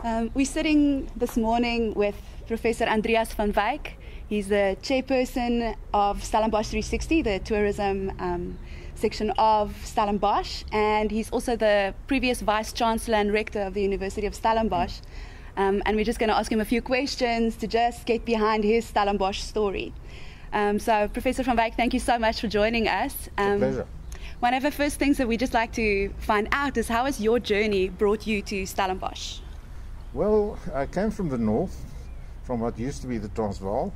We're sitting this morning with Professor Andreas van Wyk. He's the chairperson of Stellenbosch 360, the tourism section of Stellenbosch, and he's also the previous Vice Chancellor and Rector of the University of Stellenbosch. And we're just going to ask him a few questions to just get behind his Stellenbosch story. So, Professor van Wyk, thank you so much for joining us. It's a pleasure. One of the first things that we just like to find out is how has your journey brought you to Stellenbosch? Well, I came from the north, from what used to be the Transvaal,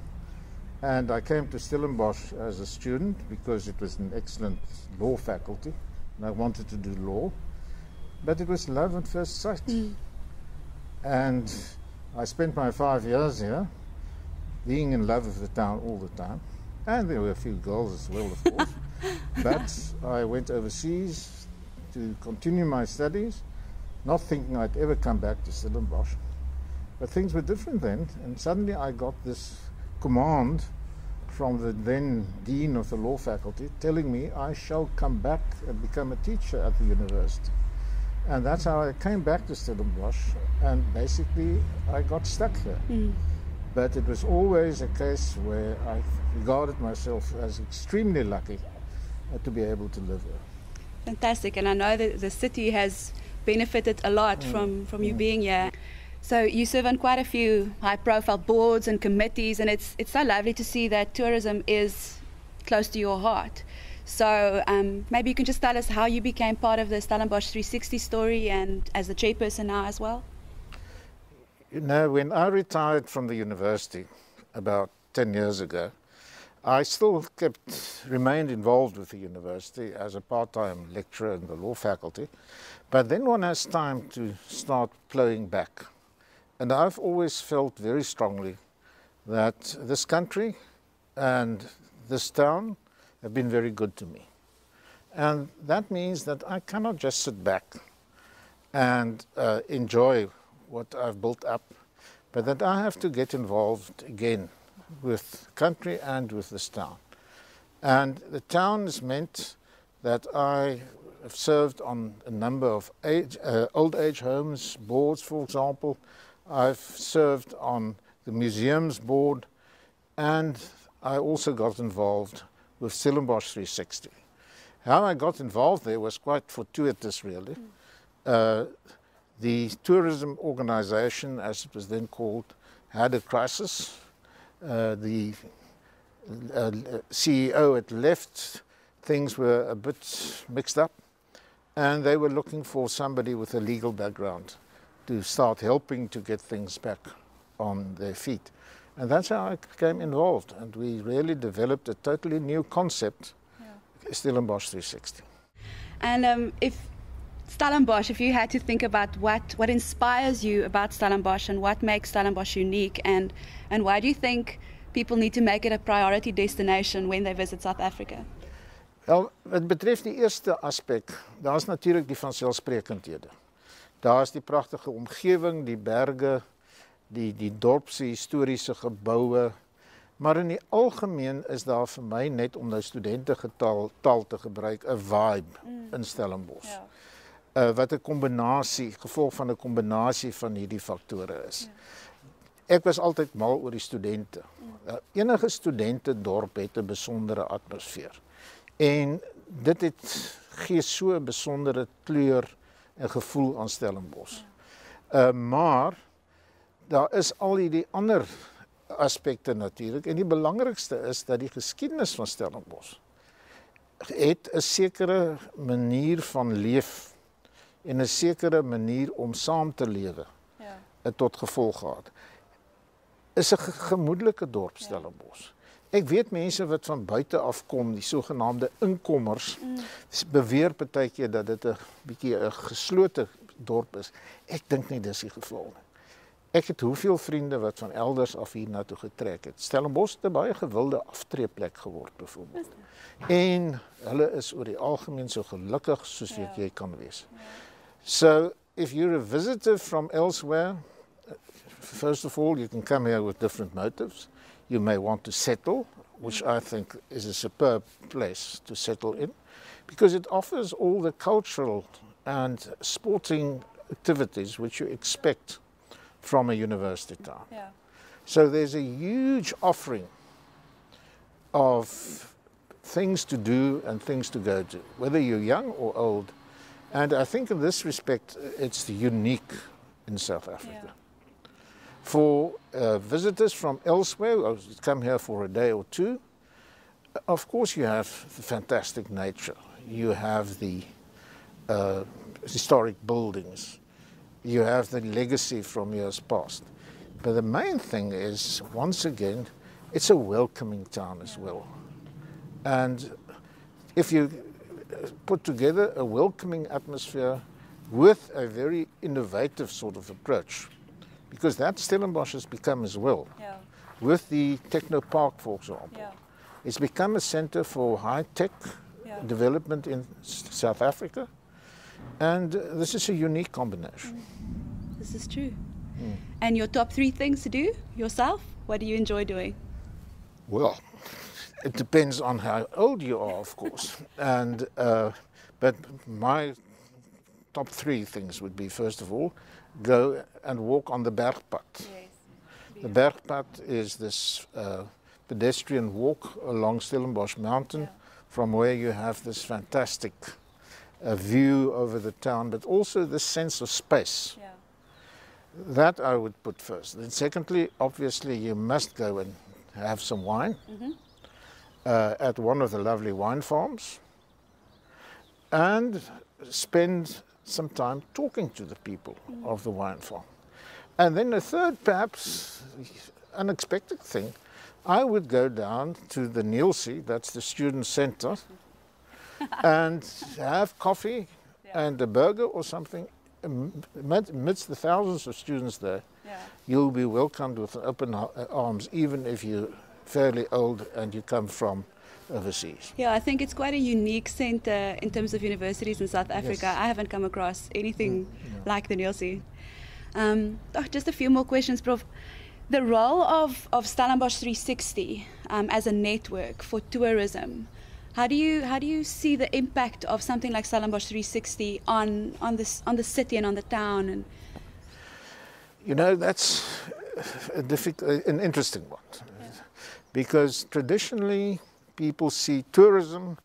and I came to Stellenbosch as a student because it was an excellent law faculty, and I wanted to do law, but it was love at first sight. And I spent my 5 years here, being in love with the town all the time, and there were a few girls as well, of course. But I went overseas to continue my studies, not thinking I'd ever come back to Stellenbosch. But things were different then, and suddenly I got this command from the then dean of the law faculty telling me I shall come back and become a teacher at the university. And that's how I came back to Stellenbosch, and basically I got stuck there. But it was always a case where I regarded myself as extremely lucky to be able to live here. Fantastic, and I know that the city has benefited a lot from you being here. So you serve on quite a few high-profile boards and committees, and it's so lovely to see that tourism is close to your heart. So maybe you can just tell us how you became part of the Stellenbosch 360 story and as the chairperson now as well. You know, when I retired from the university about 10 years ago, I still remained involved with the university as a part-time lecturer in the law faculty, but then one has time to start plowing back. And I've always felt very strongly that this country and this town have been very good to me. And that means that I cannot just sit back and enjoy what I've built up, but that I have to get involved again with country and with this town. And the town has meant that I have served on a number of old age homes boards, for example. I've served on the museums board, and I also got involved with Stellenbosch 360. How I got involved there was quite fortuitous, really. The tourism organization, as it was then called, had a crisis. The CEO had left, things were a bit mixed up, and they were looking for somebody with a legal background to start helping to get things back on their feet. And that's how I became involved, and we really developed a totally new concept, Stellenbosch 360. And if you had to think about what inspires you about Stellenbosch and what makes Stellenbosch unique, and why do you think people need to make it a priority destination when they visit South Africa? Wel, wat betreft die eerste aspek, daar is natuurlijk die vanzelfsprekendhede. Daar is die prachtige omgewing, die berge, die dorpse historiese gebouwe, maar in die algemeen is daar vir my net om nou studententaal te gebruik, 'n vibe in Stellenbosch. Wat 'n kombinasie, gevolg van 'n kombinasie van hierdie faktore is. Ek was altyd mal oor die studente. Enige studentedorp het 'n besondere atmosfeer. En dit gee so 'n besondere kleur en gevoel aan Stellenbosch. Maar daar is al die ander aspekte natuurlik, en die belangrikste is dat die geskiedenis van Stellenbosch het 'n sekere manier van leef en 'n sekere manier om saam te lewe tot gevolg gehad. Is 'n gemoedelike dorp, Stellenbosch. Ek weet mense wat van buite af kom, die sogenaamde inkommers, beweer partykeer dat dit 'n bietjie 'n geslote dorp is. Ek dink nie dis die geval nie. Ek het hoeveel vriende wat van elders af hier na toe getrek het. Stellenbosch het 'n baie gewilde aftreeplek geword byvoorbeeld. En hulle is oor die algemeen so gelukkig soos wat jy kan wees. So if you're a visitor from elsewhere, first of all, you can come here with different motives. You may want to settle, which I think is a superb place to settle in, because it offers all the cultural and sporting activities which you expect from a university town. Yeah. So there's a huge offering of things to do and things to go to, whether you're young or old. And I think in this respect, it's unique in South Africa. Yeah. For visitors from elsewhere who come here for a day or two, of course you have the fantastic nature. You have the historic buildings. You have the legacy from years past. But the main thing is, once again, it's a welcoming town as well. And if you put together a welcoming atmosphere with a very innovative sort of approach, because that Stellenbosch has become as well, with the Techno Park, for example. It's become a center for high-tech development in South Africa, and this is a unique combination. This is true. And your top 3 things to do yourself? What do you enjoy doing? Well, it depends on how old you are, of course. And but my top 3 things would be, first of all, go and walk on the Bergpad. Yes. The Bergpad is this pedestrian walk along Stellenbosch Mountain, from where you have this fantastic view over the town, but also this sense of space. That I would put first. Then secondly, obviously, you must go and have some wine at one of the lovely wine farms, and spend some time talking to the people of the wine farm. And then the third, perhaps unexpected thing, I would go down to the Nielsie, that's the student center, and have coffee and a burger or something. Amidst the thousands of students there, you'll be welcomed with open arms, even if you're fairly old and you come from overseas. Yeah, I think it's quite a unique center in terms of universities in South Africa. I haven't come across anything like the Nielsie. Just a few more questions, Prof. The role of Stellenbosch 360 as a network for tourism, how do you see the impact of something like Stellenbosch 360 on the city and on the town? And you know, that's an interesting one, because traditionally people see tourism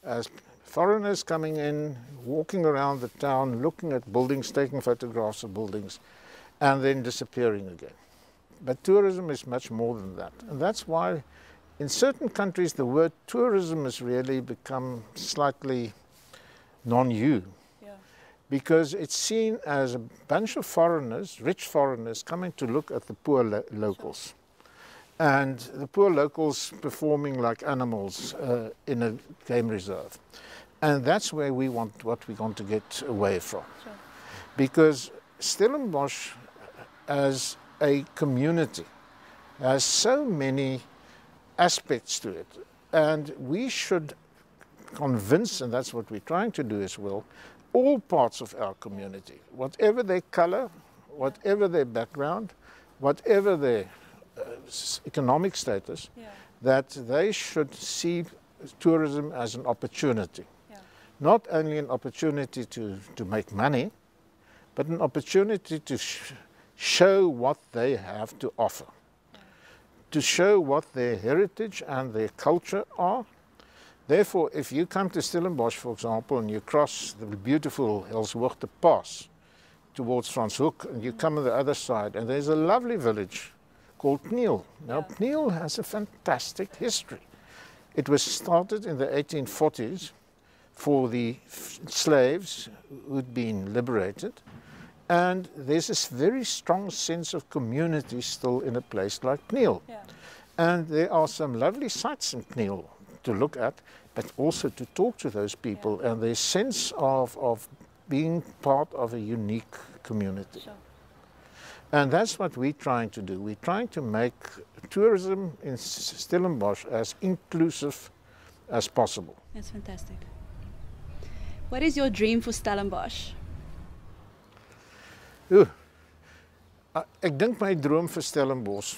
as foreigners coming in, walking around the town, looking at buildings, taking photographs of buildings, and then disappearing again. But tourism is much more than that, and that's why in certain countries the word tourism has really become slightly non-you, because it's seen as a bunch of foreigners, rich foreigners, coming to look at the poor locals. And the poor locals performing like animals in a game reserve. And that's where we want to get away from. Because Stellenbosch as a community has so many aspects to it, and we should convince, and that's what we're trying to do as well, all parts of our community, whatever their color, whatever their background, whatever their economic status, that they should see tourism as an opportunity. Not only an opportunity to make money, but an opportunity to show what they have to offer, to show what their heritage and their culture are. Therefore, if you come to Stellenbosch, for example, and you cross the beautiful Helshoogte Pass towards Franshoek, and you come on the other side, and there's a lovely village called Pniel. Now, Pniel has a fantastic history. It was started in the 1840s for the slaves who'd been liberated, and there's this very strong sense of community still in a place like Pniel. And there are some lovely sites in Pniel to look at, but also to talk to those people and their sense of being part of a unique community. And that's what we're trying to do. We're trying to make tourism in Stellenbosch as inclusive as possible. That's fantastic. What is your dream for Stellenbosch? Ek dink my droom vir Stellenbosch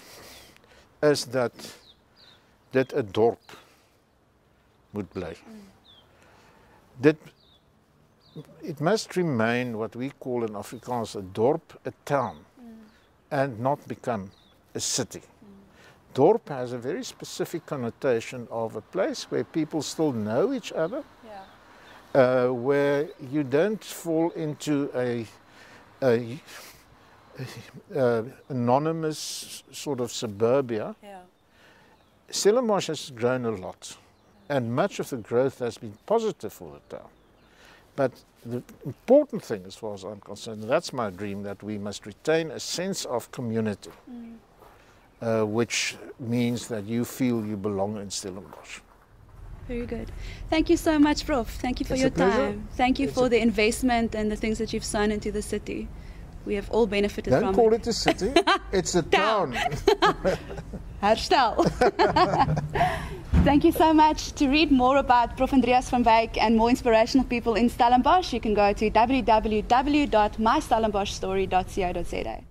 is dat dit 'n dorp moet bly. It must remain what we call in Afrikaans 'n dorp, 'n town, and not become a city. Dorp has a very specific connotation of a place where people still know each other, where you don't fall into a anonymous sort of suburbia. Stellenbosch has grown a lot, and much of the growth has been positive for the town. But the important thing, as far as I'm concerned, that's my dream, that we must retain a sense of community, which means that you feel you belong in Stellenbosch. Very good. Thank you so much, Prof. Thank you for your time. Thank you for the investment and the things that you've sown into the city. We have all benefited from it. Don't call it a city, it's a town. Herstel. Thank you so much. To read more about Prof Andreas van Wyk and more inspirational people in Stellenbosch, you can go to www.mystellenboschstory.co.za.